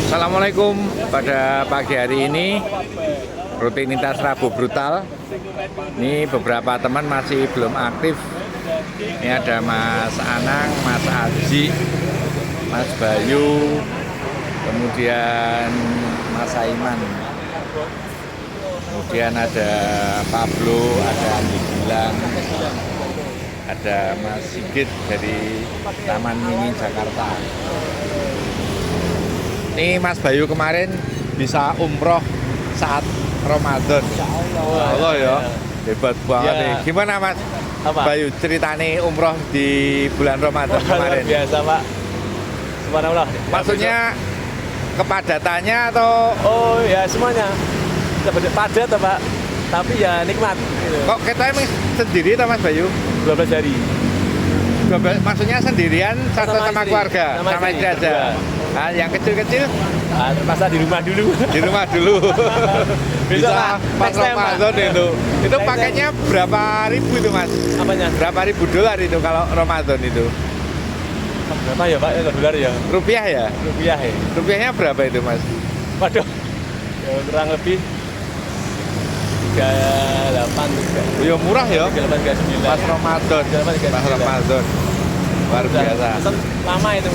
Assalamualaikum. Pada pagi hari ini rutinitas Rabu Brutal. Ini beberapa teman masih belum aktif. Ini ada Mas Anang, Mas Aji, Mas Bayu, kemudian Mas Saiman, kemudian ada Pablo, ada Andi Gilang, ada Mas Sigit dari Taman Mini Jakarta. Ini Mas Bayu kemarin bisa umroh saat Ramadan. Allah ya, hebat banget nih. Gimana Mas Bayu ceritanya umroh di bulan Ramadan kemarin? Luar biasa Pak. Subhanallah. Maksudnya kepadatannya atau? Oh ya semuanya. Padat Pak. Tapi ya nikmat. Gitu. Kok kita emang sendiri atau Mas Bayu? 12 hari. Maksudnya sendirian sama keluarga? Sama istri aja? Nah, yang kecil-kecil? Terpaksa di rumah dulu. Di rumah dulu. Bisa pas Ramadan itu. Itu pakainya berapa ribu itu Mas? Apanya? Berapa ribu dolar itu kalau Ramadan itu? Berapa ya Pak? Dolar ya? Rupiah ya? Rupiah ya. Rupiahnya berapa itu Mas? Waduh. Ya, kurang lebih 38 juga. Ya murah ya? 38 39. Pas Ramadan. Pas Ramadan. Luar biasa. Lama itu.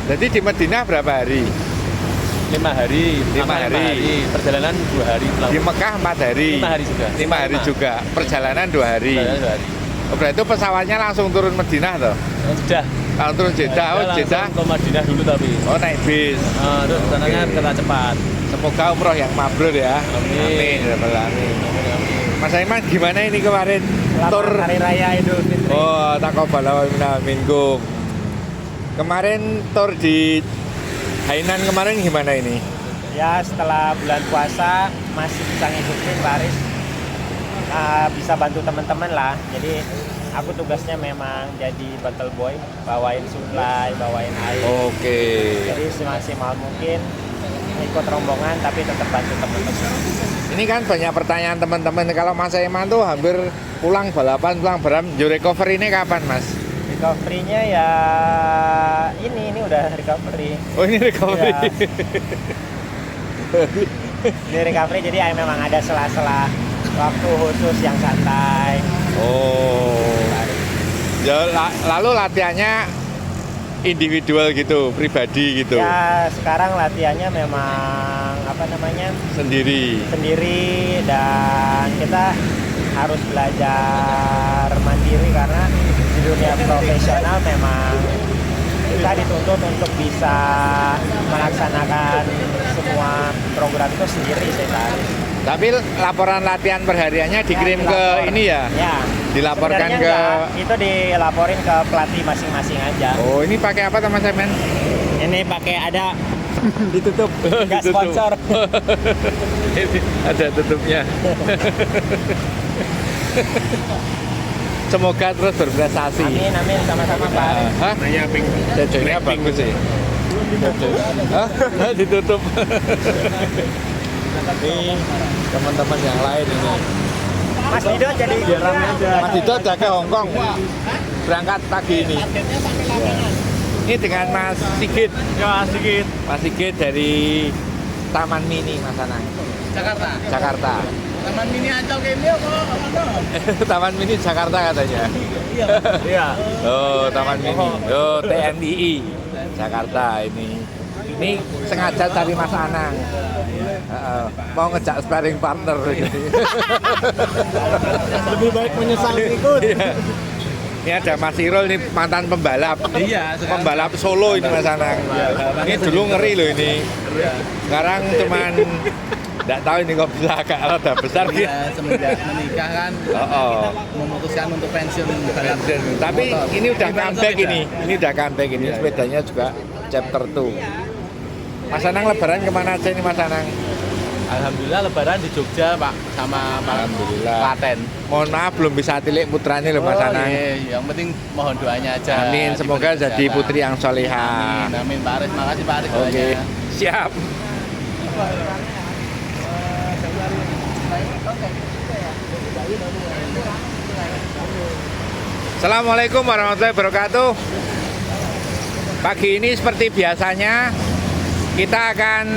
Jadi di Madinah berapa hari? 5 hari. 5 hari. Perjalanan 2 hari. Di Mekah 4 hari. 5 hari juga. 5 hari juga. Perjalanan 2 hari. Perjalanan 2 hari. Oh, berarti itu pesawatnya langsung turun Madinah toh? Jeddah. Kalau turun Jeddah, oh Jeddah. Ke Madinah dulu tapi. Oh naik bis. Terus sananya kereta cepat. Semoga umroh yang mabrur ya. Amin. Amin. Mas Aiman gimana ini kemarin tur Hari Raya Idul Fitri. Oh, taqabbal minkum. Kemarin tur di Hainan kemarin gimana ini? Ya setelah bulan puasa masih bisa ngikutin baris, bisa bantu teman-teman lah. Jadi aku tugasnya memang jadi bottle boy, bawain supply, bawain air. Oke. Jadi semaksimal mungkin ikut rombongan tapi tetap bantu teman-teman. Ini kan banyak pertanyaan teman-teman. Kalau Mas Aiman tuh hampir pulang balapan, pulang beram. Recovery ini kapan Mas? Recovery-nya ya ini udah recovery. Oh ini recovery. Ya. Ini recovery jadi memang ada sela-sela waktu khusus yang santai. Oh. Ya lalu latihannya individual gitu, pribadi gitu. Ya sekarang latihannya memang Sendiri. dan kita harus belajar mandiri karena di dunia profesional memang kita dituntut untuk bisa melaksanakan semua program itu sendiri sih Pak. Tapi laporan latihan perhariannya dikirim ke ini ya? Ya. Dilaporkan Sebenarnya ke itu dilaporin ke pelatih masing-masing aja. Oh, ini pakai apa Mas Aiman? Ini pakai ada ditutup gas Ditutup. sponsor. Ini ada tutupnya. Semoga terus berprestasi. Amin sama-sama Pak. Hah? Jajarnya bagus sih. Hah? Ditutup. Ini teman-teman yang lain ini. Mas Dido jadi Mas Dito udah ke Hongkong. Berangkat pagi ini. Ini dengan Mas Sigit. Ya sedikit. Mas Sigit dari Taman Mini Mas Anang. Jakarta. Taman Mini Ancol Kemi apa? Taman Mini Jakarta katanya. Iya. Oh, Taman Mini. Oh, TMII Jakarta ini. Ini sengaja cari Mas Anang. Mau ngejak sparring partner gitu. Lebih baik menyesal ikut. Iya. Ini ada Mas Irul ini mantan pembalap. Iya, Pembalap Solo ini Mas Anang. Ini dulu ngeri loh ini. Sekarang cuman nggak tahu ini kok bisa agak rada besar gitu. Ya, semenjak menikah kan memutuskan untuk pensiun balap. Tapi ini udah Gimana comeback sepeda? ini udah comeback ini sepedanya juga chapter 2. Mas Anang lebaran kemana aja ini Mas Anang? Alhamdulillah lebaran di Jogja Pak sama Pak Alhamdulillah. Klaten. Mohon maaf belum bisa tilik putranya loh Mas Anang. Iya, yang penting mohon doanya aja. Amin, semoga diberi jadi kesehatan. putri yang solehah. Amin Pak Aris, makasih Pak Aris Oke, doanya. siap. Assalamualaikum warahmatullahi wabarakatuh. Pagi ini seperti biasanya kita akan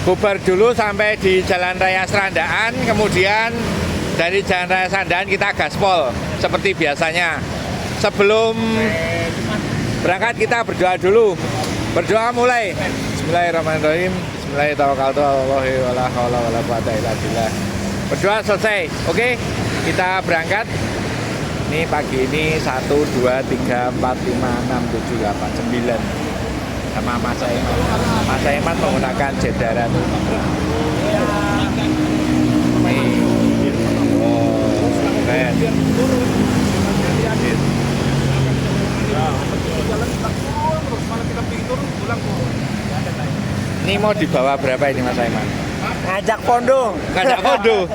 bubar dulu sampai di Jalan Raya Serandaan, kemudian dari Jalan Raya Serandaan kita gaspol seperti biasanya. Sebelum berangkat kita berdoa dulu. Berdoa mulai. Bismillahirrahmanirrahim. Bismillahirrahmanirrahim. Berdoa selesai. Oke, kita berangkat. Ini pagi ini 1, 2, 3, 4, 5, 6, 7, 8, 9 sama Mas Aiman. Mas Aiman menggunakan jet darat. Nih. Oh, keren. Ini mau dibawa berapa ini Mas Aiman? Ngajak pondong. Ngajak foto.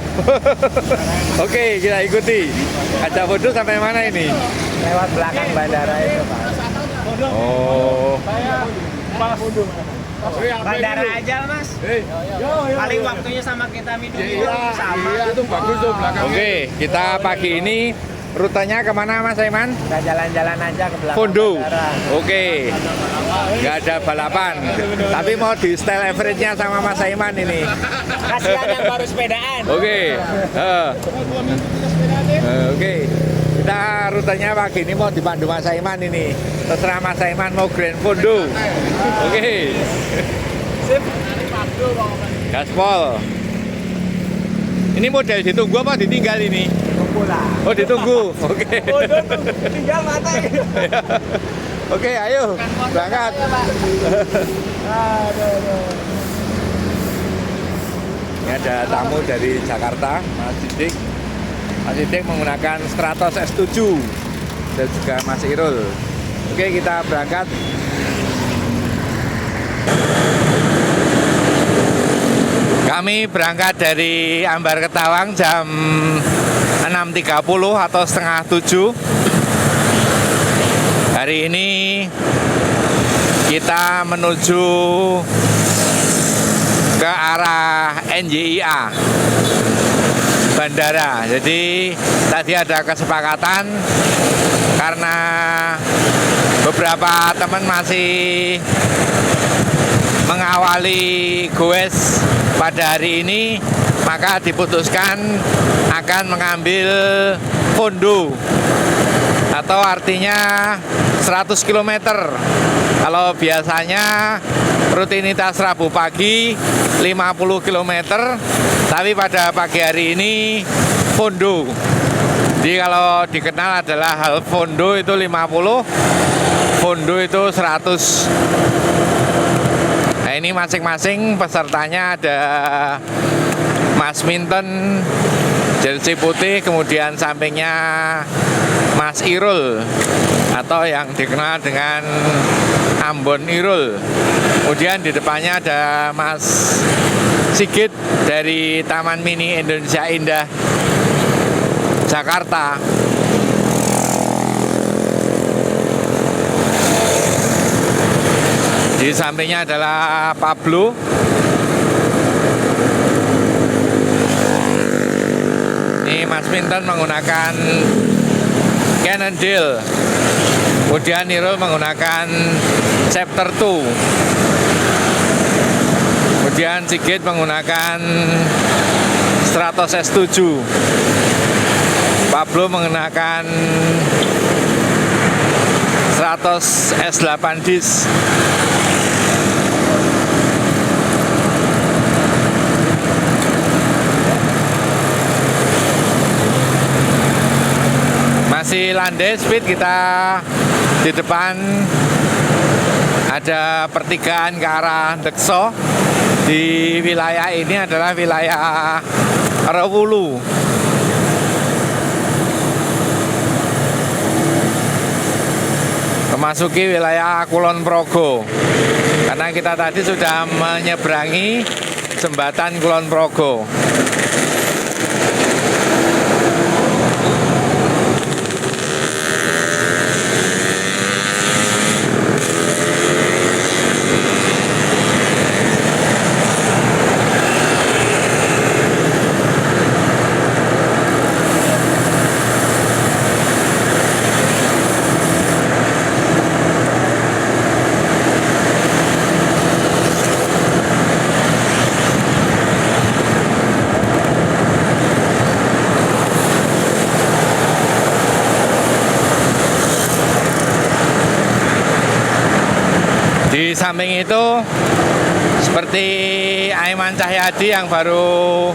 Oke, kita ikuti. Ngajak foto sampai mana ini? Lewat belakang bandara itu, Pak. Oh. Bandara aja, Mas. Paling waktunya sama kita minum sama. Itu bagus tuh belakangnya. Oke, kita pagi ini rutenya kemana Mas Aiman? Kita jalan-jalan aja ke belakang Fondo. bandara. Oke. Nggak ada balapan. Tapi mau di style average-nya sama Mas Aiman ini. Kasihan yang baru sepedaan. Oke. Oke. Kita rutenya pagi ini mau dipandu Mas Aiman ini. Terserah Mas Aiman mau Grand Fondo. Oke. Gaspol. Ini model ditunggu apa ditinggal ini? Tunggu lah. Oh ditunggu. Oke. Tinggal mata. Oke, ayo berangkat. Ini ada tamu dari Jakarta, Mas Sidik. Mas Sidik menggunakan Stratos S7 dan juga Mas Irul. Oke, kita berangkat. Kami berangkat dari Ambar Ketawang jam 6.30 atau setengah 7. Hari ini kita menuju ke arah NJIA bandara. Jadi tadi ada kesepakatan karena beberapa teman masih mengawali goes pada hari ini, maka diputuskan akan mengambil fondo atau artinya 100 km. Kalau biasanya rutinitas Rabu pagi 50 km, tapi pada pagi hari ini fondo. Jadi kalau dikenal adalah hal fondo itu 50, fondo itu 100. Nah ini masing-masing pesertanya ada Mas Minten, jersey putih, kemudian sampingnya Mas Irul atau yang dikenal dengan Ambon Irul. Kemudian di depannya ada Mas Sigit dari Taman Mini Indonesia Indah Jakarta. Di sampingnya adalah Pablo. Ini Mas Minton menggunakan Cannondale. Kemudian Nirul menggunakan Chapter 2. Kemudian Sigit menggunakan Stratos S7. Pablo menggunakan Stratos S8 Dis. Masih landai speed, kita di depan ada pertigaan ke arah Dekso. Di wilayah ini adalah wilayah Rewulu. Memasuki wilayah Kulon Progo. Karena kita tadi sudah menyeberangi jembatan Kulon Progo. Di samping itu seperti Aiman Cahyadi yang baru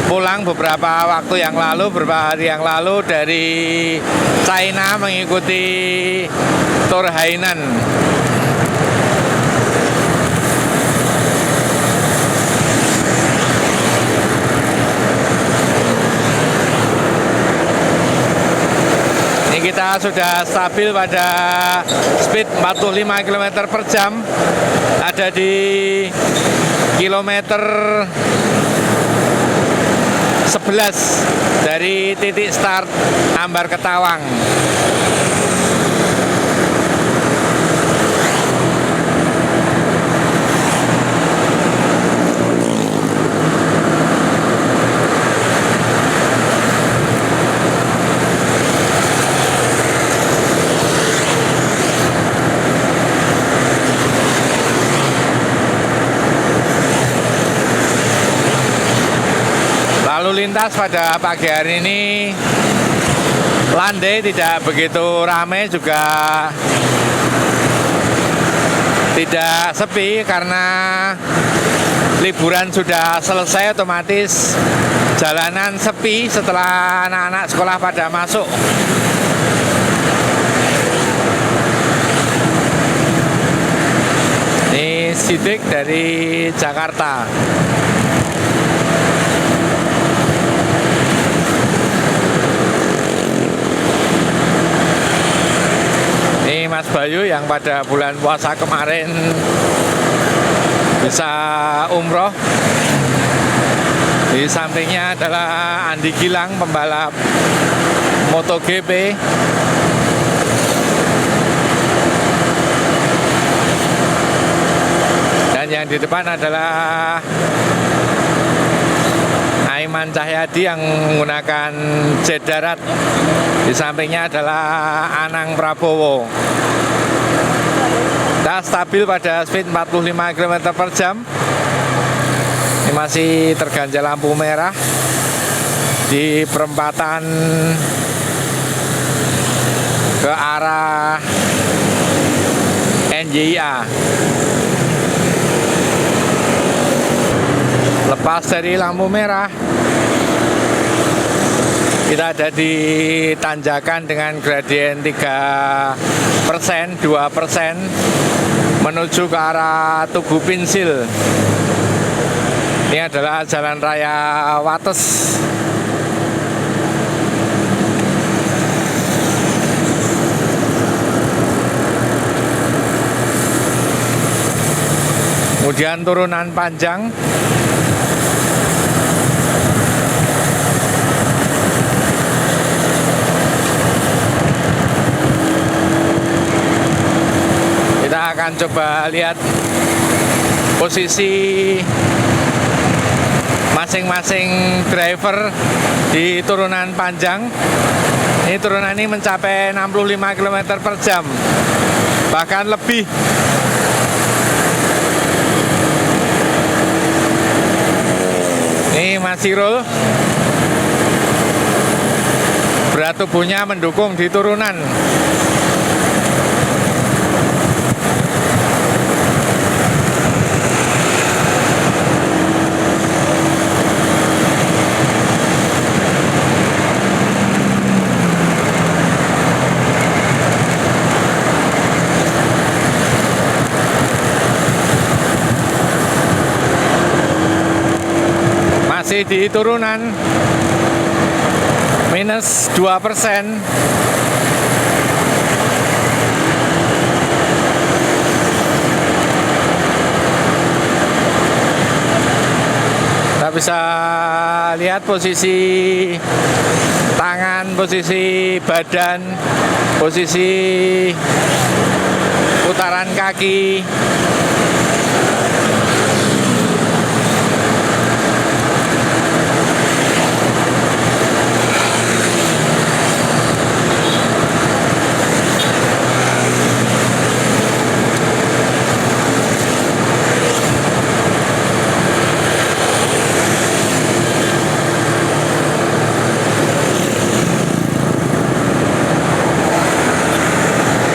pulang beberapa waktu yang lalu, beberapa hari yang lalu dari China mengikuti Tour Hainan. Ini kita sudah stabil pada speed 45 km per jam, ada di kilometer 11 dari titik start Ambar Ketawang. Lalu lintas pada pagi hari ini landai tidak begitu ramai, juga tidak sepi karena liburan sudah selesai, otomatis jalanan sepi setelah anak-anak sekolah pada masuk. Ini Sidik dari Jakarta. Ini Mas Bayu yang pada bulan puasa kemarin bisa umroh. Di sampingnya adalah Andi Gilang, pembalap MotoGP. Dan yang di depan adalah Aiman Cahyadi yang menggunakan jet darat. Di sampingnya adalah Anang Prabowo. Kita stabil pada speed 45 km per jam. Ini masih terganjal lampu merah di perempatan ke arah NJIA. Lepas dari lampu merah, kita ada di tanjakan dengan gradien 3%, 2% menuju ke arah Tugu Pinsil. Ini adalah Jalan Raya Wates. Kemudian turunan panjang. Kita akan coba lihat posisi masing-masing driver di turunan panjang. Ini turunan ini mencapai 65 km per jam, bahkan lebih. Ini masih roll. Berat tubuhnya mendukung di turunan. Masih di turunan minus 2%. Kita bisa lihat posisi tangan, posisi badan, posisi putaran kaki.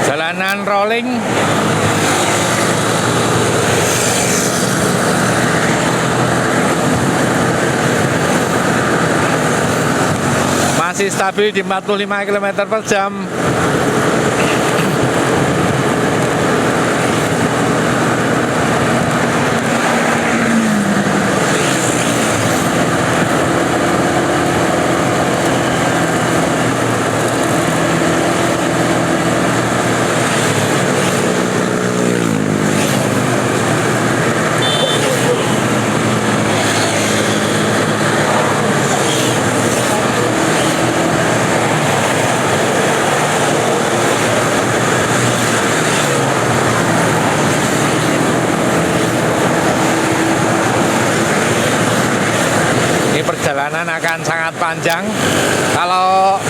Jalanan rolling masih stabil di 45 km per jam. Perjalanan akan sangat panjang. Kalau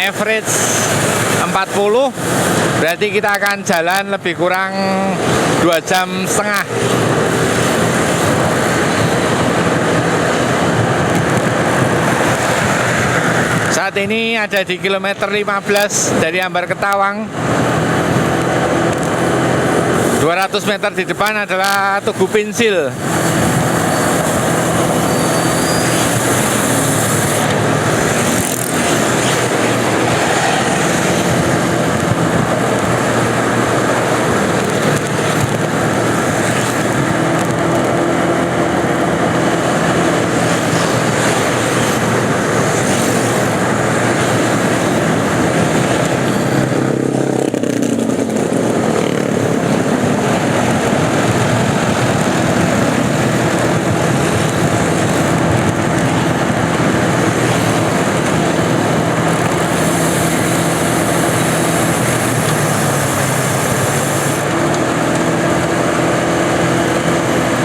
average 40, berarti kita akan jalan lebih kurang 2,5 jam. Saat ini ada di kilometer 15 dari Ambar ke Tawang. 200 meter di depan adalah Tugu Pinsil.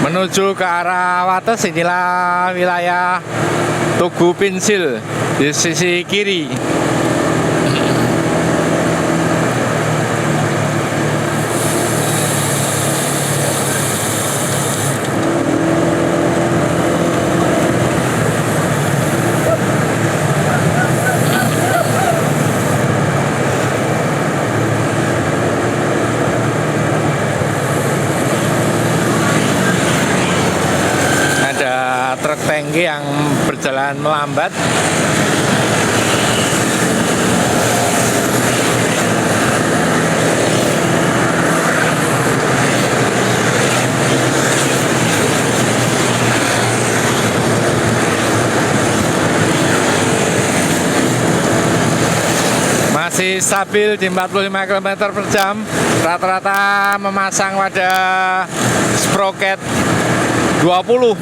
Menuju ke arah Wates, inilah wilayah Tugu Pinsil di sisi kiri. Truk tangki yang berjalan melambat. Masih stabil di 45 km per jam. Rata-rata memasang pada sprocket 20.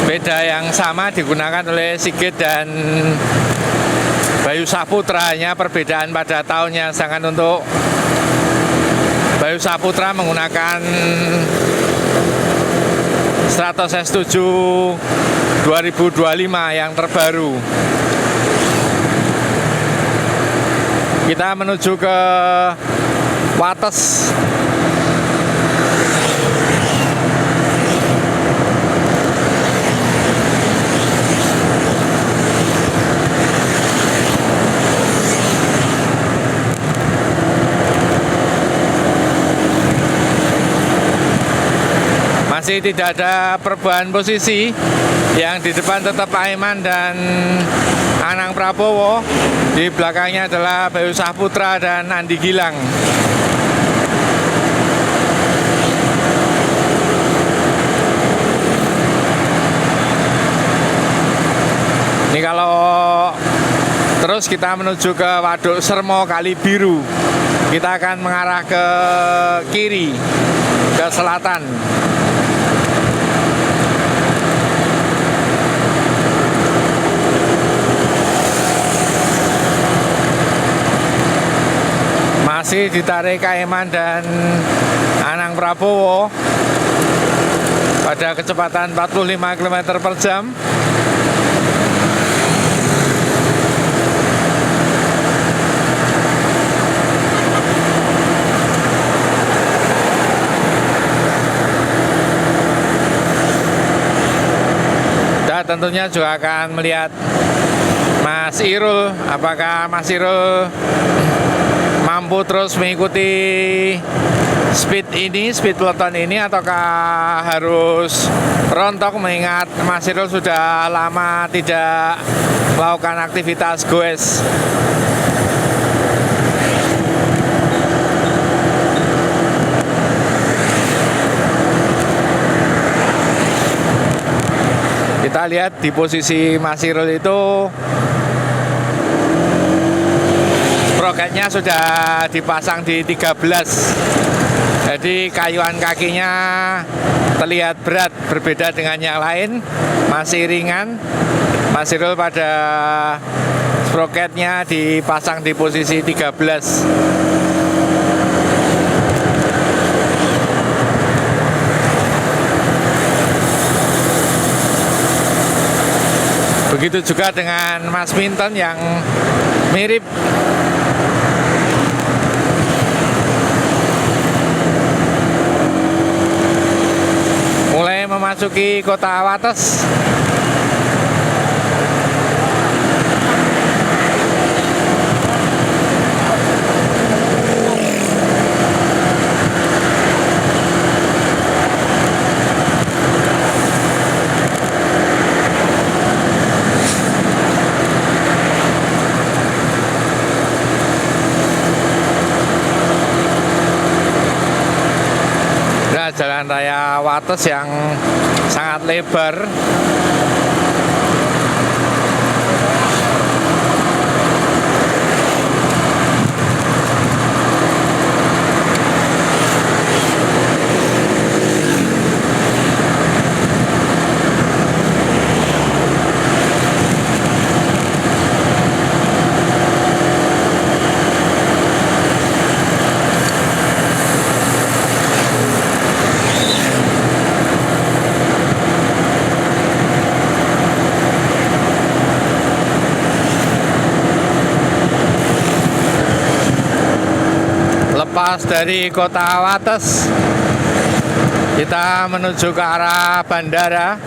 Sepeda yang sama digunakan oleh Sigit dan Bayu Saputra, hanya perbedaan pada tahunnya. Sedangkan untuk Bayu Saputra menggunakan Stratos S7 2025 yang terbaru. Kita menuju ke Wates. Masih tidak ada perubahan posisi. Yang di depan tetap Aiman dan Anang Prabowo. Di belakangnya adalah Bayu Saputra dan Andi Gilang. Ini kalau terus kita menuju ke Waduk Sermo Kali Biru. Kita akan mengarah ke kiri, ke selatan. Masih ditarik Kaiman dan Anang Prabowo pada kecepatan 45 km per jam. Dan tentunya juga akan melihat Mas Irul, apakah Mas Irul mampu terus mengikuti speed peloton ini, ataukah harus rontok mengingat Mas Irul sudah lama tidak melakukan aktivitas goes? Kita lihat di posisi Mas Irul itu sproketnya sudah dipasang di 13. Jadi kayuan kakinya terlihat berat, berbeda dengan yang lain, masih ringan. Mas Irul pada sproketnya dipasang di posisi 13. Begitu juga dengan Mas Minton yang mirip. Mulai memasuki kota Wates. Jalan raya Wates yang sangat lebar. Lepas dari kota Wates, kita menuju ke arah bandara.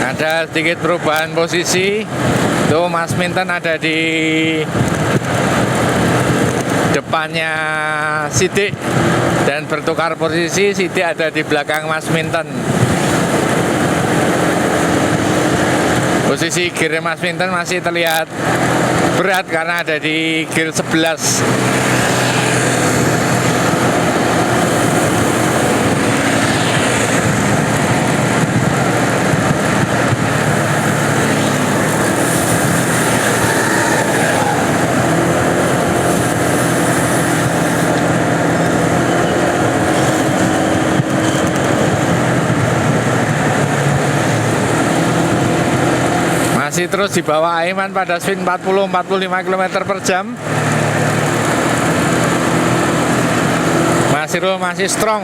Ada sedikit perubahan posisi. Tuh Mas Minton ada di depannya Sidik dan bertukar posisi. Sidik ada di belakang Mas Minton. Posisi gear Mas Minton masih terlihat berat karena ada di gear 11. Masih terus di bawah Aiman pada speed 40-45 km per jam. Mas Irul masih strong.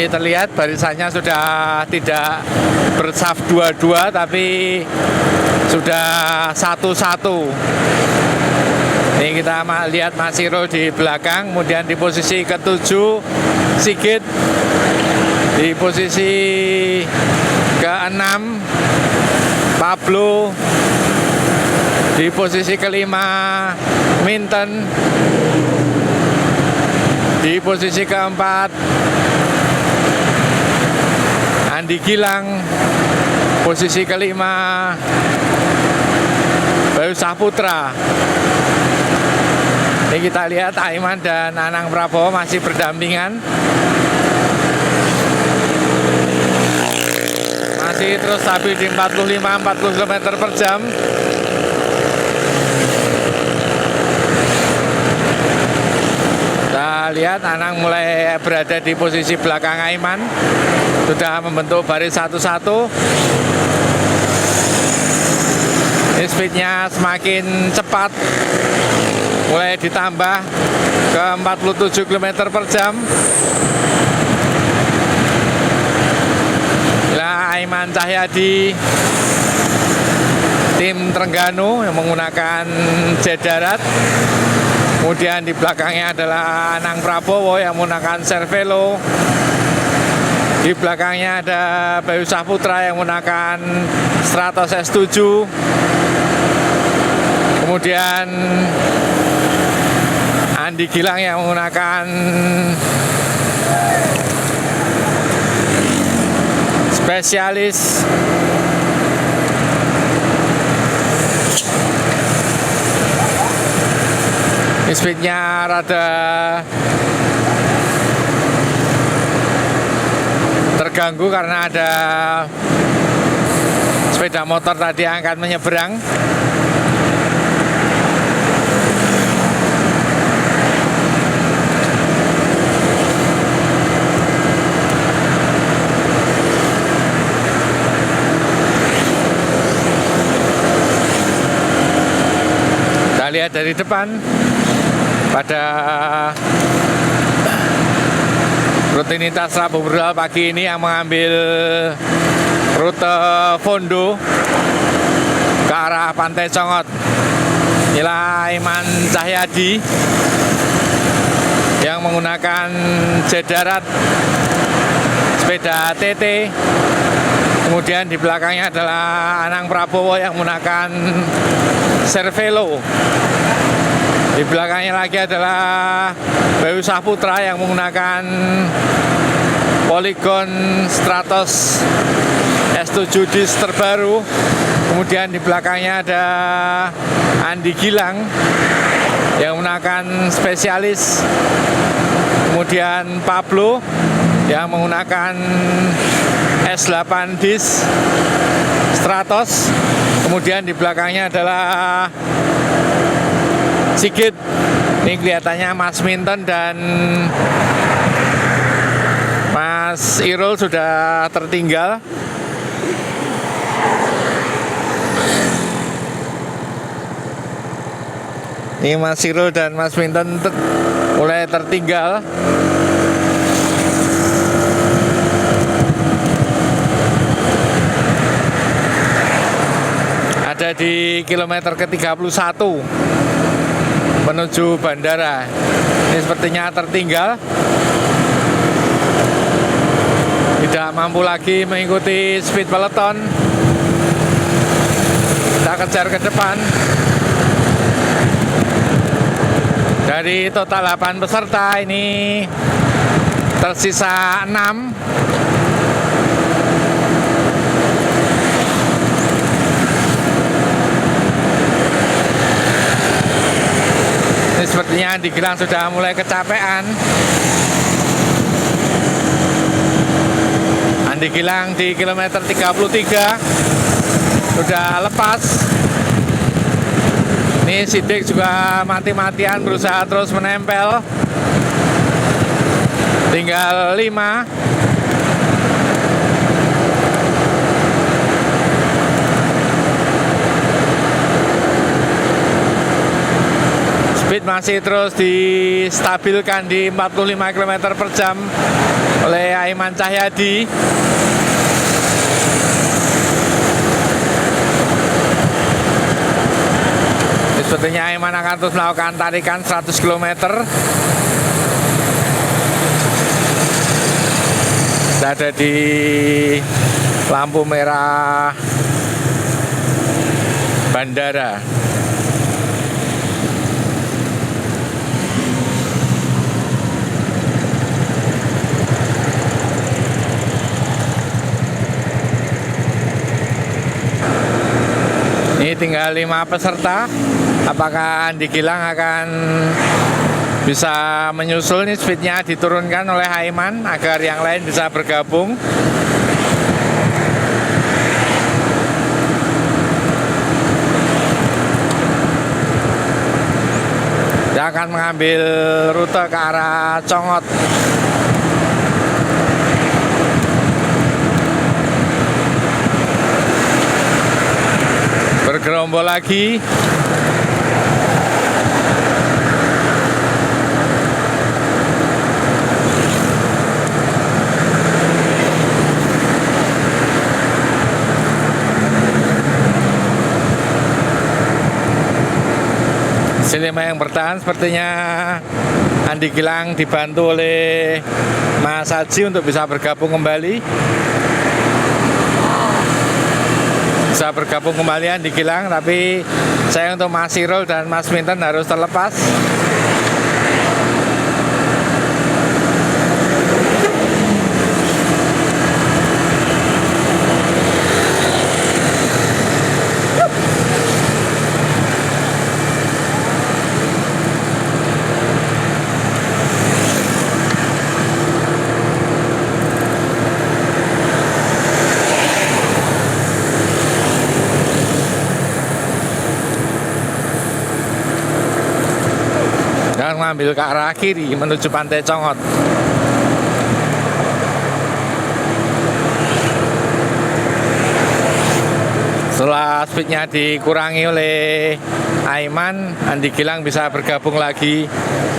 Terlihat barisannya sudah tidak bersaf 2-2 tapi sudah 1-1. Ini kita lihat Mas Irul di belakang, kemudian di posisi ke-7 Sigit, di posisi ke-6 Pablo, di posisi ke-5 Minton, di posisi ke-4 Andi Gilang, posisi ke-5 Bayu Saputra. Ini kita lihat Aiman dan Anang Prabowo masih berdampingan. Masih terus stabil di 45-40 km per jam. Kita lihat Anang mulai berada di posisi belakang Aiman. Sudah membentuk baris satu-satu. Ini speednya semakin cepat. mulai ditambah ke 47 km per jam. Aiman Cahyadi tim Trengganu yang menggunakan jet darat. Kemudian di belakangnya adalah Anang Prabowo yang menggunakan Cervelo. Di belakangnya ada Bayu Saputra yang menggunakan Stratos S7. Kemudian Andi Gilang yang menggunakan spesialis. Speednya rada terganggu karena ada sepeda motor tadi yang akan menyeberang. Kita lihat dari depan. Pada rutinitas Rabu Brutal pagi ini yang mengambil rute Fondo ke arah Pantai Congot, inilah Aiman Cahyadi yang menggunakan jet darat sepeda TT. Kemudian di belakangnya adalah Anang Prabowo yang menggunakan Cervelo. Di belakangnya lagi adalah Bayu Saputra yang menggunakan Polygon Stratos S7 disc terbaru. Kemudian di belakangnya ada Andi Gilang yang menggunakan spesialis. Kemudian Pablo yang menggunakan S8 disc Stratos. Kemudian di belakangnya adalah Sigit. Ini kelihatannya Mas Minton dan Mas Irul sudah tertinggal. Ini Mas Irul dan Mas Minton mulai tertinggal. Ada di kilometer ke-31 menuju bandara. Ini sepertinya tertinggal, tidak mampu lagi mengikuti speed peloton. Kita kejar ke depan. Dari total 8 peserta ini tersisa 6. Sepertinya Andi Gilang sudah mulai kecapean. Andi Gilang di kilometer 33 sudah lepas. Ini Sidik juga mati-matian berusaha terus menempel. Tinggal 5. Speed masih terus distabilkan di 45 km per jam oleh Aiman Cahyadi. Sepertinya Aiman akan terus melakukan tarikan 100 km. Kita ada di lampu merah bandara. Ini tinggal 5 peserta. Apakah Andi Gilang akan bisa menyusul? Nih speednya diturunkan oleh Aiman agar yang lain bisa bergabung. Dia akan mengambil rute ke arah Congot. Bergerombol lagi. Silema yang bertahan sepertinya Andi Gilang dibantu oleh Mas Haji untuk bisa bergabung kembali. Bisa bergabung kembali Andi Gilang, tapi saya untuk Mas Sirul dan Mas Minten harus terlepas. Dan mengambil ke arah kiri menuju Pantai Congot. Setelah speednya dikurangi oleh Aiman, Andi Gilang bisa bergabung lagi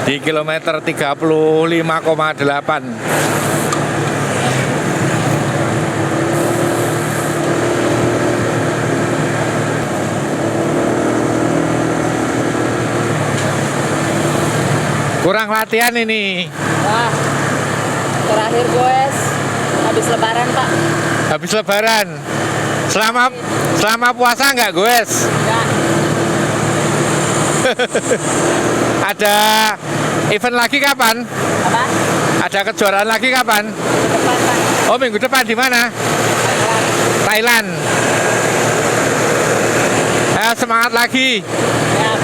di kilometer 35,8. Kurang latihan ini. Wah, terakhir goes habis lebaran Pak. Habis lebaran. Selama puasa nggak goes? Enggak. Ada event lagi kapan? Apa? Ada kejuaraan lagi kapan? Depan Pak. Oh, minggu depan di mana? Thailand. Ayo semangat lagi. Ya.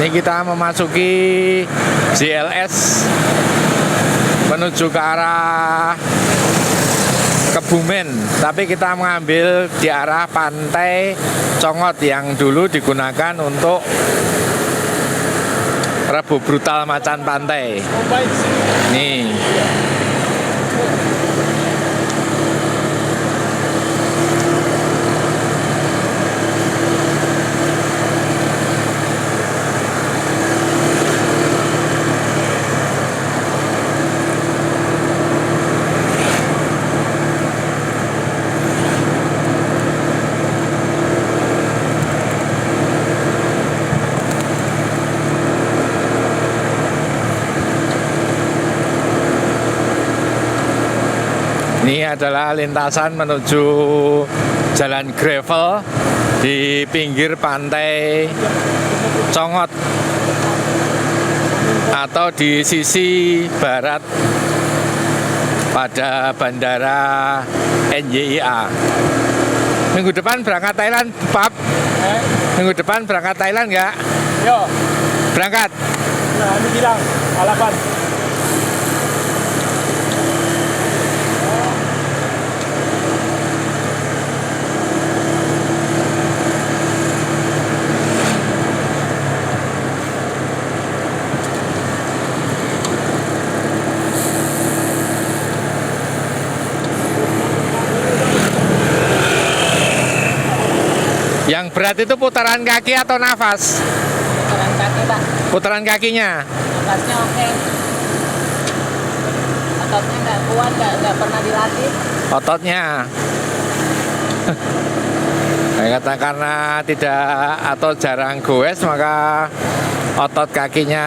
Ini kita memasuki JLS menuju ke arah Kebumen, tapi kita mengambil di arah Pantai Congot yang dulu digunakan untuk Rebo Brutal Macan Pantai. Nih. Ini adalah lintasan menuju jalan gravel di pinggir Pantai Congot atau di sisi barat pada Bandara NYIA. Minggu depan berangkat Thailand, Pap? Minggu depan berangkat Thailand nggak? Yo, Berangkat? nah ini bilang balapan. Yang berat itu putaran kaki atau nafas? Putaran kaki Pak. Putaran kakinya. Nafasnya oke. Ototnya nggak kuat, nggak pernah dilatih. Ototnya. Saya kata karena tidak atau jarang goes maka otot kakinya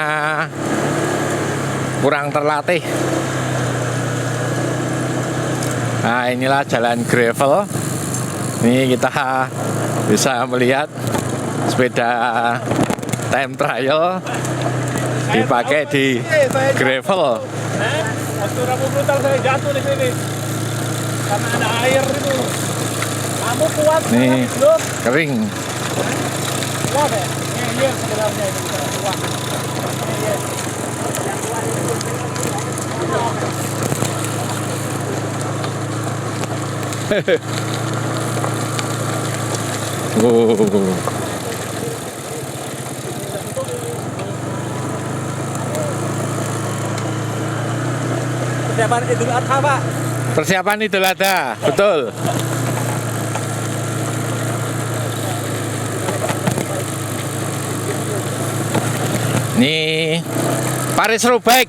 kurang terlatih. Nah, inilah jalan gravel. Ini kita bisa melihat sepeda time trial dipakai di gravel. Waktu Rebo Brutal saya jatuh di sini karena ada air itu. Kamu kuat Nih, belum? kering. Kuat ya? Iya sebenarnya itu bukan kuat. Iya. Persiapan Idul Adha Pak. Persiapan Idul Adha, betul. Ini Paris Roubaix.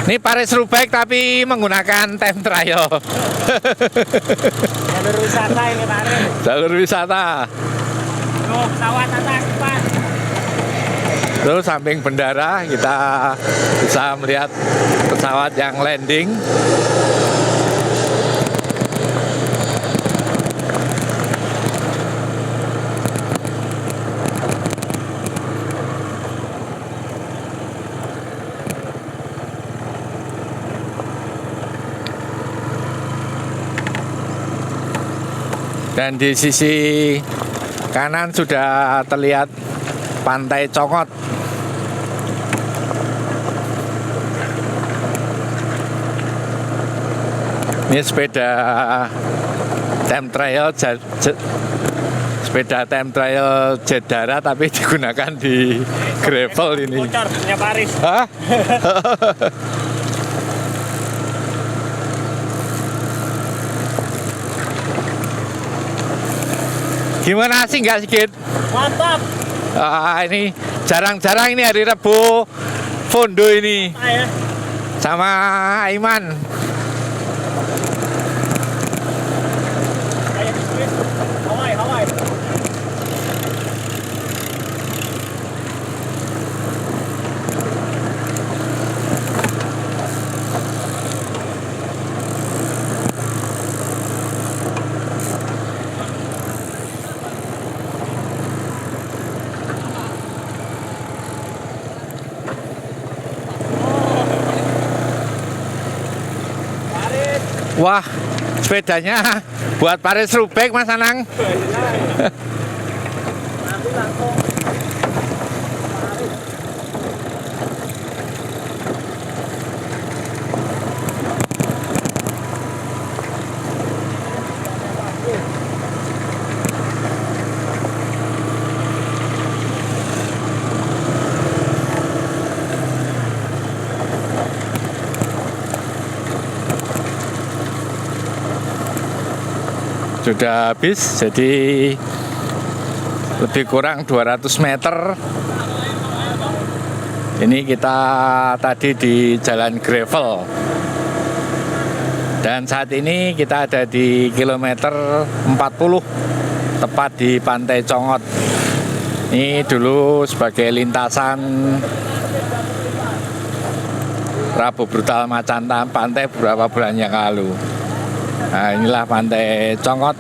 Ini Paris Roubaix tapi menggunakan time trial. Jalur wisata ini Paris. Jalur wisata. Tuh, pesawat atas, Pak. Terus samping bendara kita bisa melihat pesawat yang landing. Dan di sisi kanan sudah terlihat Pantai Congot. Ini sepeda time trial sepeda time trial jet darat tapi digunakan di gravel ini. Bocor punya Paris. Hah? Gimana sih nggak sedikit? Mantap. Ini jarang-jarang ini hari Rebo Fondo ini Ayo. sama Aiman. Ayo, Hawaii, Hawaii. Wah, sepedanya buat Paris Roubaix Mas Anang. Nanti langsung Sudah habis, jadi lebih kurang 200 meter. Ini kita tadi di jalan gravel. Dan saat ini kita ada di kilometer 40, tepat di Pantai Congot. Ini dulu sebagai lintasan Rabu Brutal Macan Pantai beberapa bulan yang lalu. Nah, inilah Pantai Congot.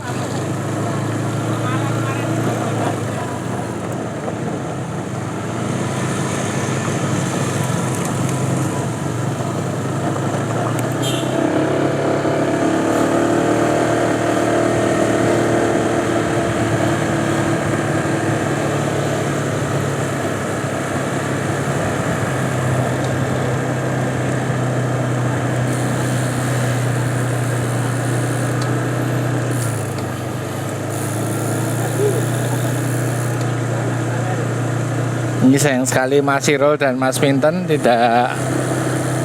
Ini sayang sekali Mas Sirul dan Mas Pinten tidak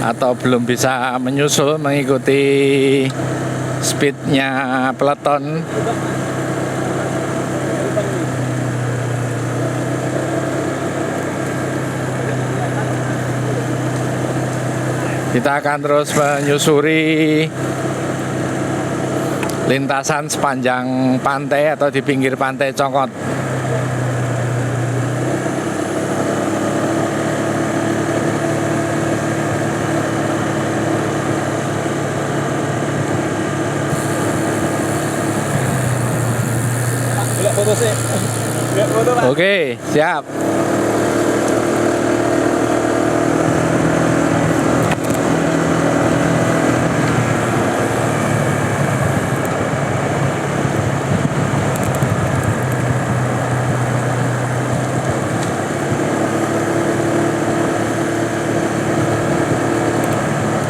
atau belum bisa menyusul mengikuti speednya peleton. Kita akan terus menyusuri lintasan sepanjang pantai atau di pinggir Pantai Congot. Oke, siap.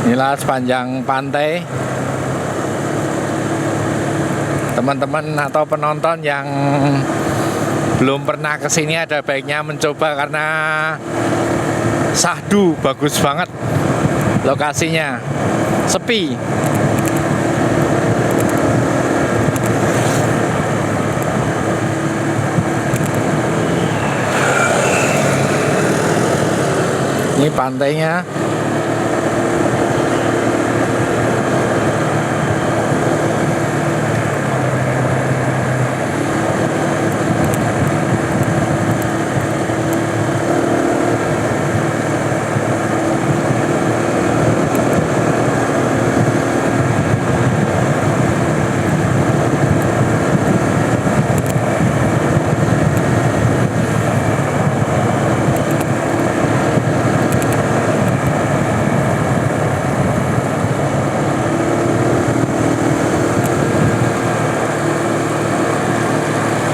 Inilah sepanjang pantai. Teman-teman atau penonton yang belum pernah kesini ada baiknya mencoba karena sahdu, bagus banget lokasinya, sepi. Ini pantainya.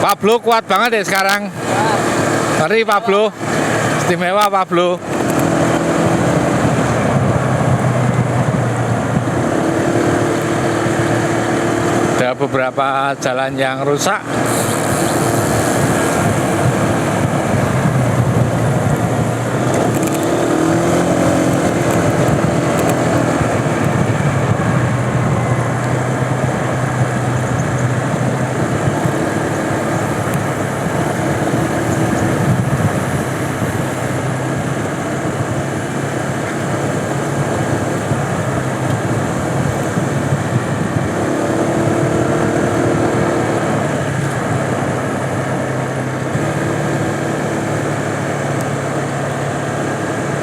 Pablo kuat banget ya sekarang. Ngeri Pablo. Istimewa Pablo. Ada beberapa jalan yang rusak.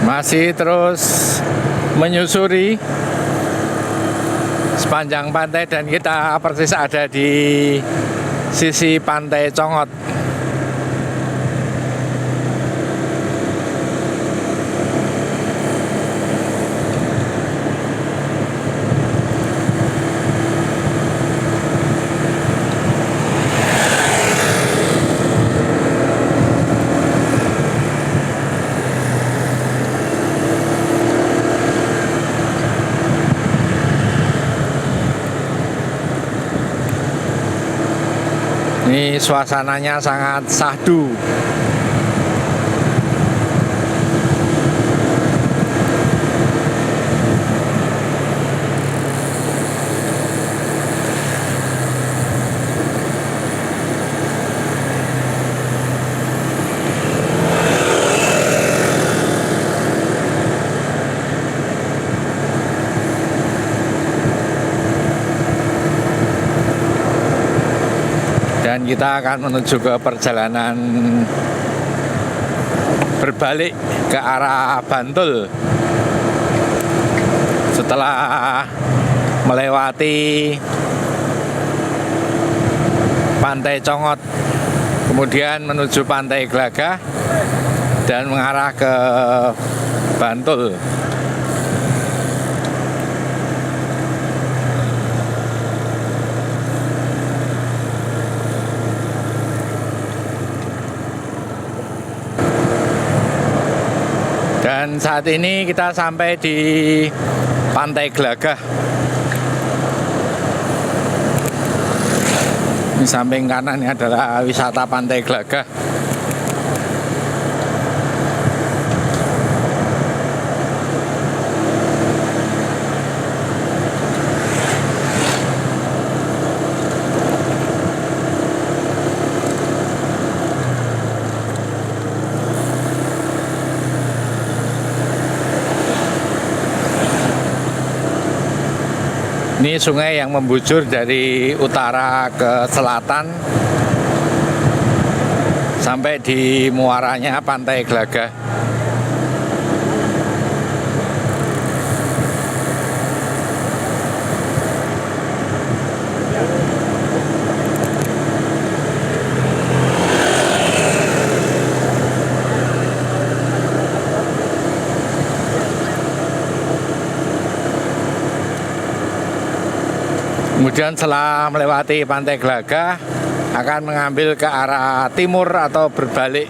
Masih terus menyusuri sepanjang pantai dan kita persis ada di sisi pantai Congot. Ini suasananya sangat syahdu. Dan kita akan menuju ke perjalanan berbalik ke arah Bantul setelah melewati Pantai Congot, kemudian menuju Pantai Glagah dan mengarah ke Bantul. Dan saat ini kita sampai di Pantai Glagah. Di samping kanan ini adalah wisata Pantai Glagah. Ini sungai yang membujur dari utara ke selatan sampai di muaranya Pantai Glagah. Kemudian setelah melewati Pantai Glagah akan mengambil ke arah timur atau berbalik.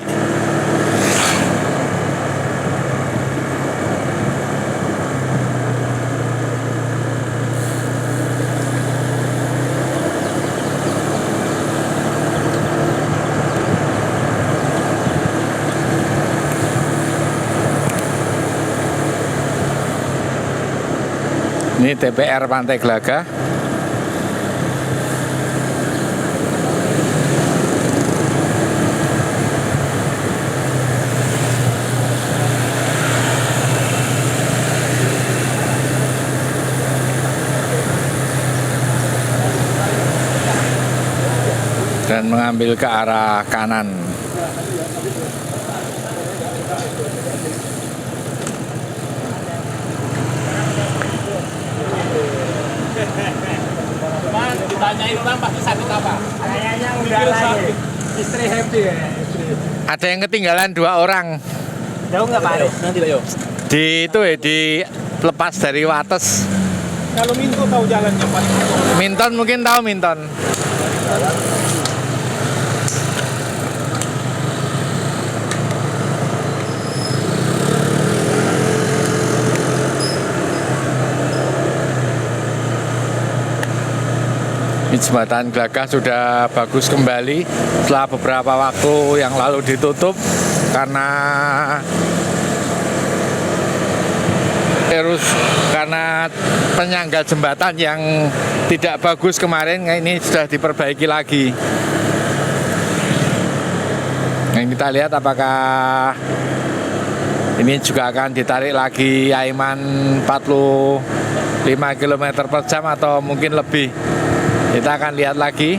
Ini TPR Pantai Glagah. dan mengambil ke arah kanan. Cuman ditanyain orang pasti sakit apa? Kayaknya udah lagi. Istri happy ya. Ada yang ketinggalan 2 orang Jauh nggak Pak Aris? Nanti lah yuk. di itu ya, di lepas dari Wates. Kalau Minto tahu jalannya Pak. Minton mungkin tahu Minton. Ini jembatan Glagah sudah bagus kembali setelah beberapa waktu yang lalu ditutup karena penyangga jembatan yang tidak bagus kemarin. Ini sudah diperbaiki lagi. Nah, kita lihat apakah ini juga akan ditarik lagi Aiman 45 km per jam atau mungkin lebih. Kita akan lihat lagi.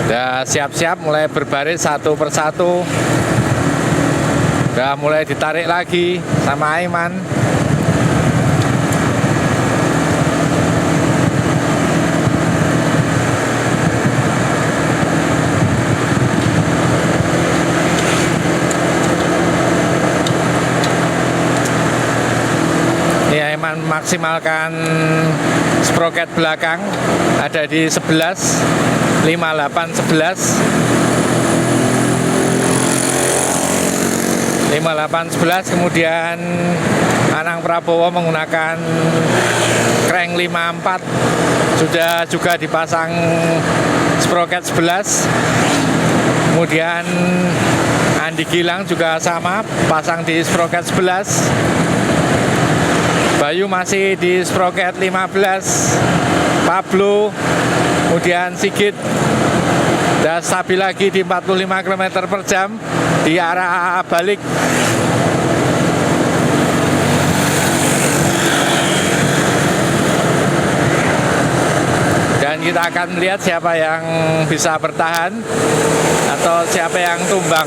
Udah siap-siap mulai berbaris satu persatu. Udah mulai ditarik lagi sama Aiman. Memaksimalkan sproket belakang ada di 11 58 11 58 11, kemudian Anang Prabowo menggunakan crank 54 sudah juga dipasang sproket 11. Kemudian Andi Gilang juga sama pasang di sproket 11. Bayu masih di sproket 15, Pablo, kemudian Sigit dan stabil lagi di 45 km per jam di arah balik. Dan kita akan melihat siapa yang bisa bertahan atau siapa yang tumbang.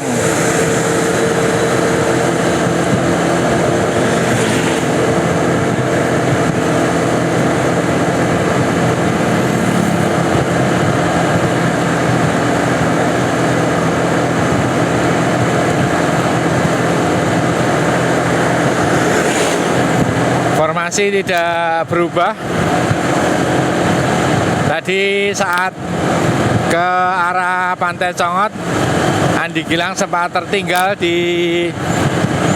Formasi tidak berubah. Tadi saat ke arah Pantai Congot, Andi Gilang sempat tertinggal di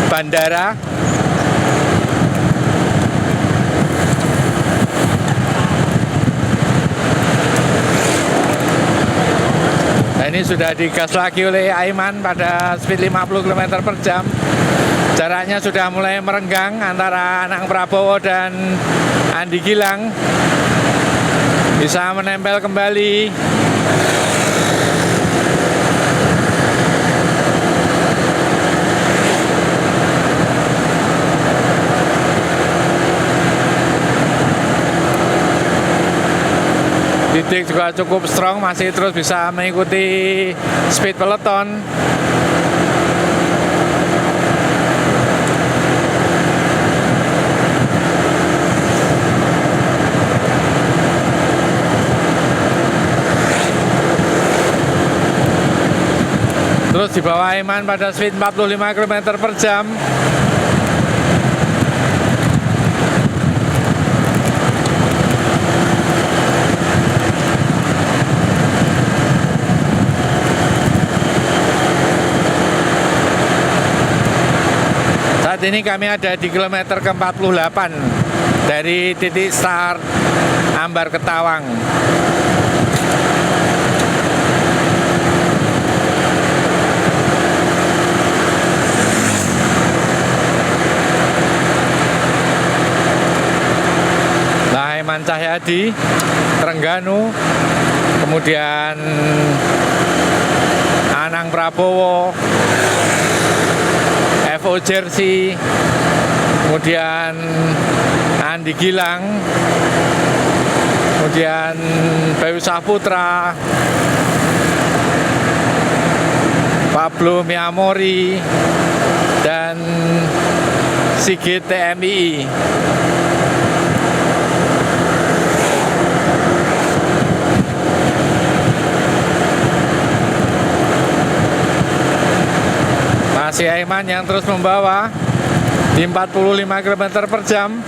bandara. Nah, ini sudah digas lagi oleh Aiman pada speed 50 km per jam. Jaraknya sudah mulai merenggang antara Anang Prabowo dan Andi Gilang. Bisa menempel kembali. Didik juga cukup strong, masih terus bisa mengikuti speed peloton. Terus di bawah Aiman pada speed 45 km per jam. Saat ini kami ada di kilometer ke-48 dari titik start Ambar Ketawang. Aiman Cahyadi, Trengganu, kemudian Anang Prabowo, FO Jersey, kemudian Andi Gilang, kemudian Bayu Saputra, Pablo Miamori, dan Sigit TMI. Masih Aiman yang terus membawa di 45 km per jam.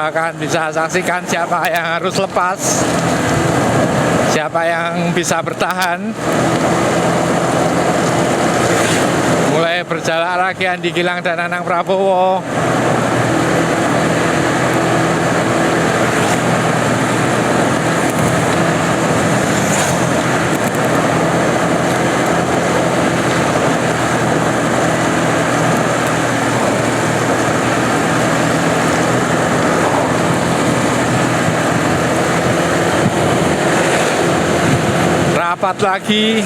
Akan bisa saksikan siapa yang harus lepas, siapa yang bisa bertahan. Mulai berjalan lagi Andi Gilang dan Anang Prabowo. Rapat lagi.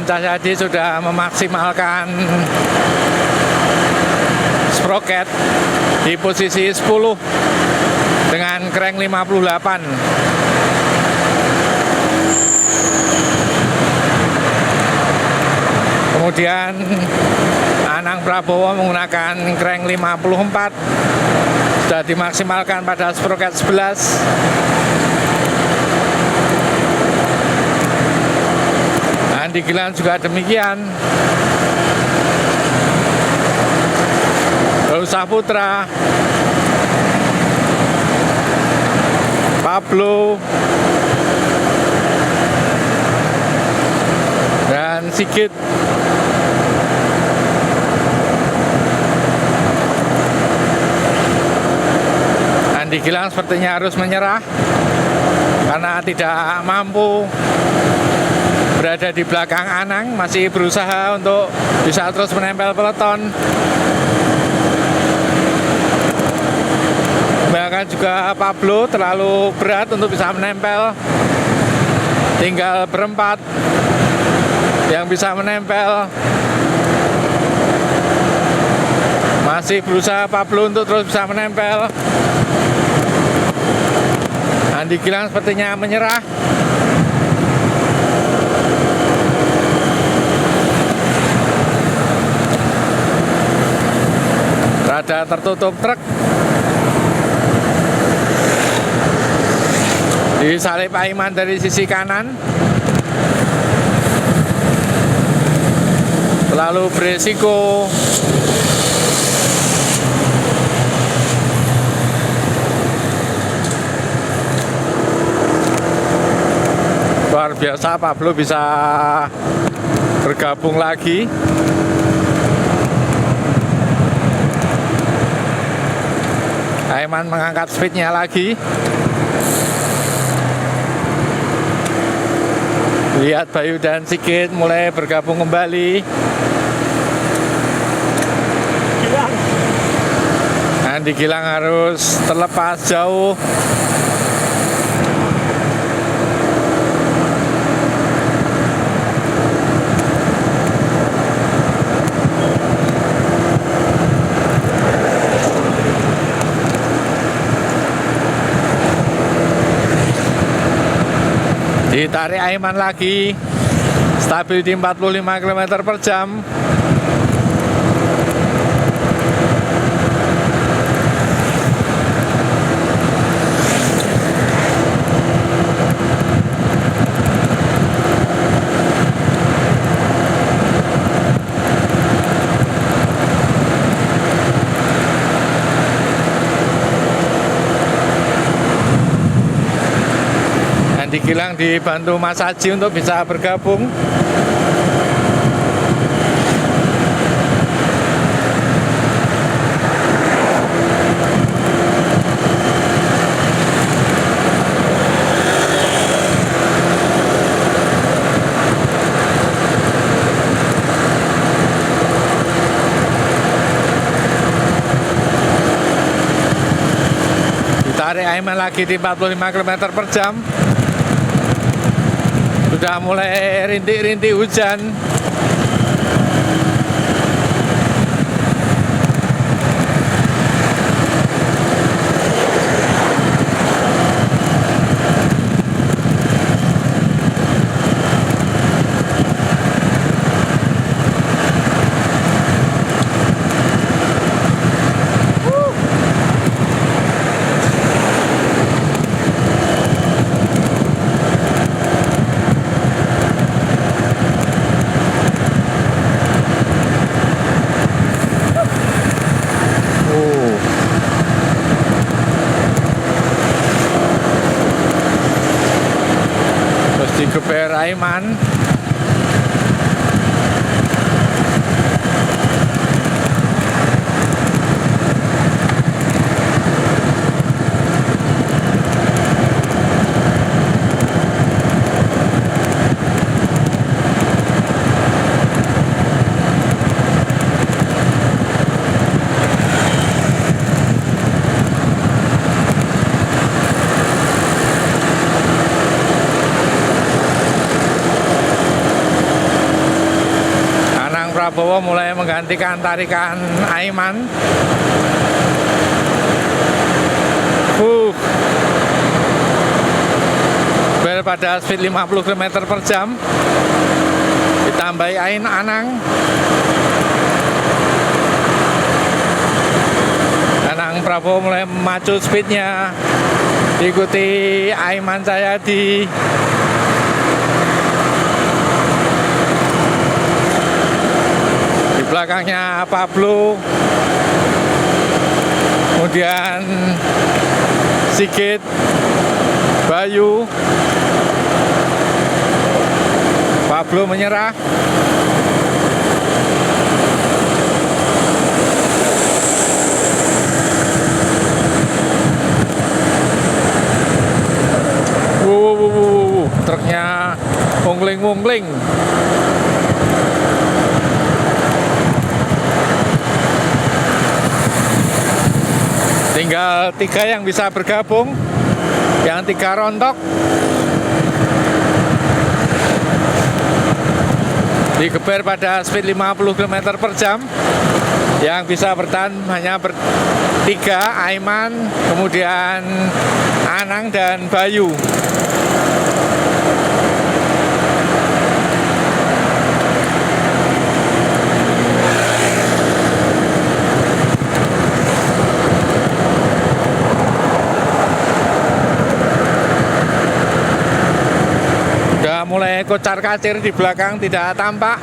Cahyadi sudah memaksimalkan sprocket di posisi 10 dengan crank 58. Kemudian Anang Prabowo menggunakan crank 54, sudah dimaksimalkan pada sprocket 11. Andi Gilang juga demikian. Bayu Saputra, Pablo, dan Sigit. Andi Gilang sepertinya harus menyerah karena tidak mampu berada di belakang Anang, masih berusaha untuk bisa terus menempel peloton. Bahkan juga Pablo terlalu berat untuk bisa menempel. Tinggal berempat yang bisa menempel. Masih berusaha Pablo untuk terus bisa menempel. Andi Gilang sepertinya menyerah. Rada tertutup truk. Disalip Aiman dari sisi kanan. Terlalu beresiko. Luar biasa, Pablo bisa bergabung lagi. Aiman mengangkat speednya lagi. Lihat Bayu dan Sigit mulai bergabung kembali. Andi Gilang harus terlepas jauh. Ditarik Aiman lagi, stabil di 45 km per jam. Gilang dibantu Mas Aji untuk bisa bergabung. Tarik Aiman lagi di 45 km per jam. Sudah mulai rintik-rintik hujan. Digeber Aiman. Prabowo mulai menggantikan tarikan Aiman. Bel pada speed 50 km per jam. Ditambahi Anang. Anang Prabowo mulai memacu speednya. Diikuti Aiman Cahyadi. Belakangnya Pablo, kemudian Sigit, Bayu. Pablo menyerah. Truknya mungling-mungling. Tinggal 3 yang bisa bergabung, yang 3 rontok. Digeber pada speed 50 km per jam. Yang bisa bertahan hanya bertiga, Aiman, kemudian Anang dan Bayu. Mulai kocar kacir di belakang, tidak tampak.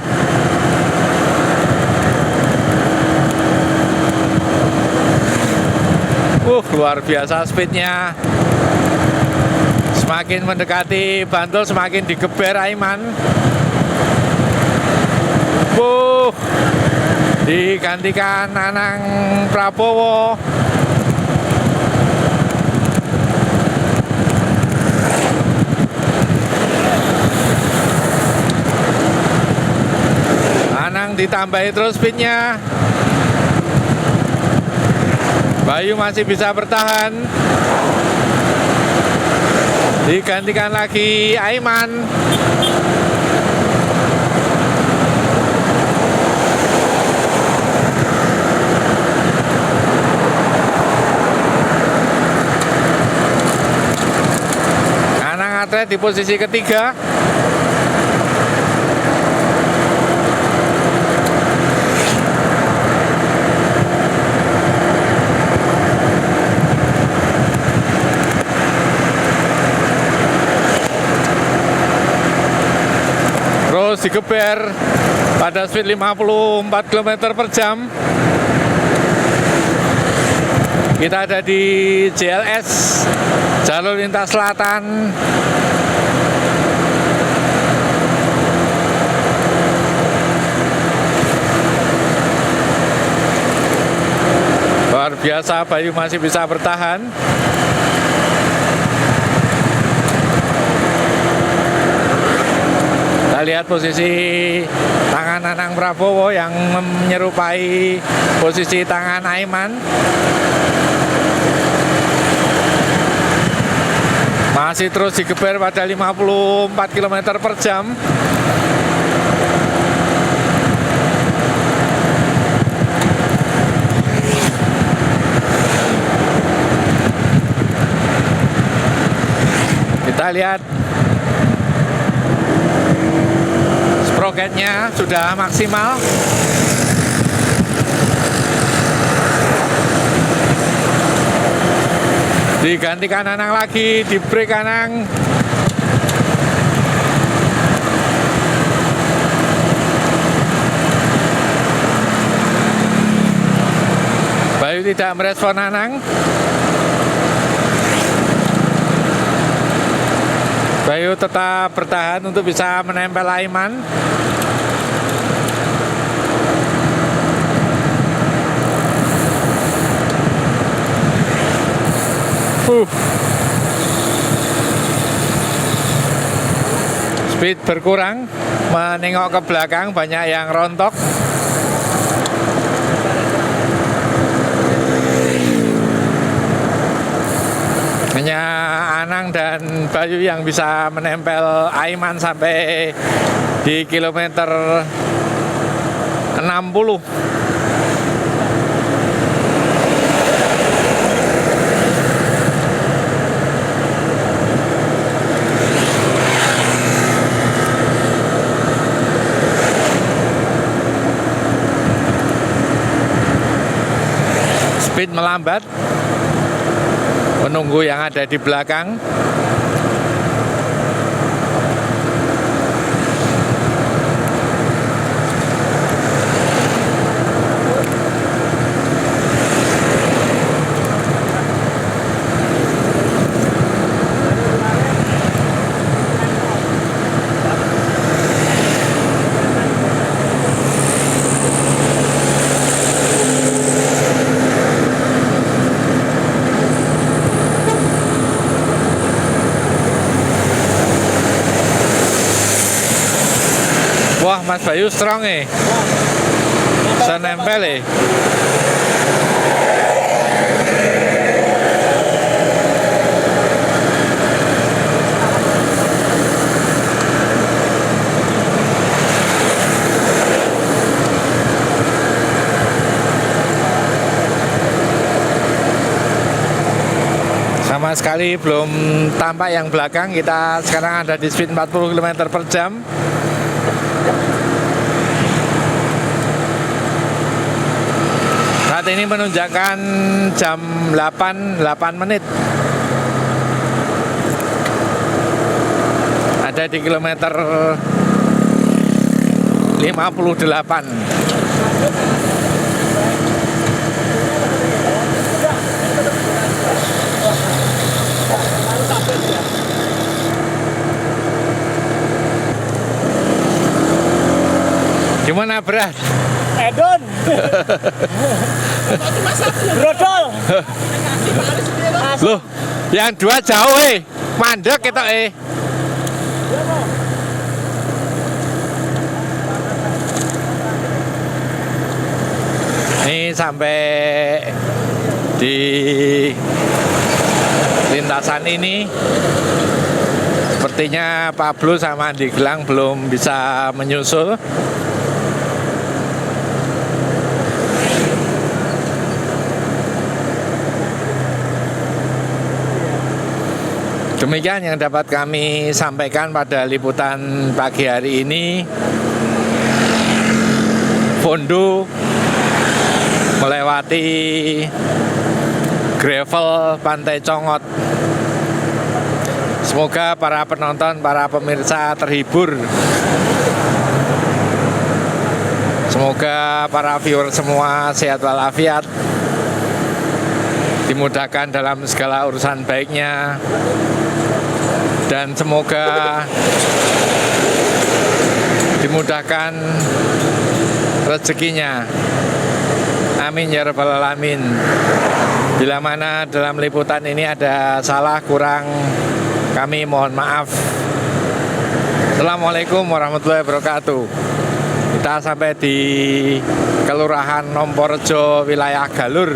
Luar biasa speednya. Semakin mendekati Bantul, semakin digeber Aiman. Digantikan Anang Prabowo. Ditambahi terus speednya. Bayu masih bisa bertahan. Digantikan lagi Aiman. Anang Atlet di posisi ketiga. Digeber pada speed 54 km per jam. Kita ada di JLS, jalur lintas selatan. biasa Bayu masih bisa bertahan. Kita lihat posisi tangan Anang Prabowo yang menyerupai posisi tangan Aiman. Masih terus digeber pada 54 km per jam. Kita lihat sproketnya sudah maksimal. Digantikan Anang lagi, di break Anang. Bayu tidak merespon Anang. Bayu tetap bertahan untuk bisa menempel Aiman. Speed berkurang, menengok ke belakang banyak yang rontok. Hanya Anang dan Bayu yang bisa menempel Aiman sampai di kilometer 60. Speed melambat, menunggu yang ada di belakang. Wah, Mas Bayu strong bisa nempel Sama sekali belum tampak yang belakang. Kita sekarang ada di speed 40 km per jam. Saat ini menunjukkan jam 8 menit. Ada di kilometer 58. Gimana berat? Edon. Brodol. Loh, yang dua jauh mandek kita Ini sampai di lintasan ini sepertinya Pablo sama Andi Gelang belum bisa menyusul. Demikian yang dapat kami sampaikan pada liputan pagi hari ini. Fondo melewati gravel Pantai Congot. Semoga para penonton, para pemirsa terhibur. Semoga para viewer semua sehat walafiat, dimudahkan dalam segala urusan baiknya, dan semoga dimudahkan rezekinya. Amin ya rabbal alamin. Bila mana dalam liputan ini ada salah kurang, kami mohon maaf. Assalamualaikum warahmatullahi wabarakatuh. Kita sampai di Kelurahan Nomporejo, wilayah Galur.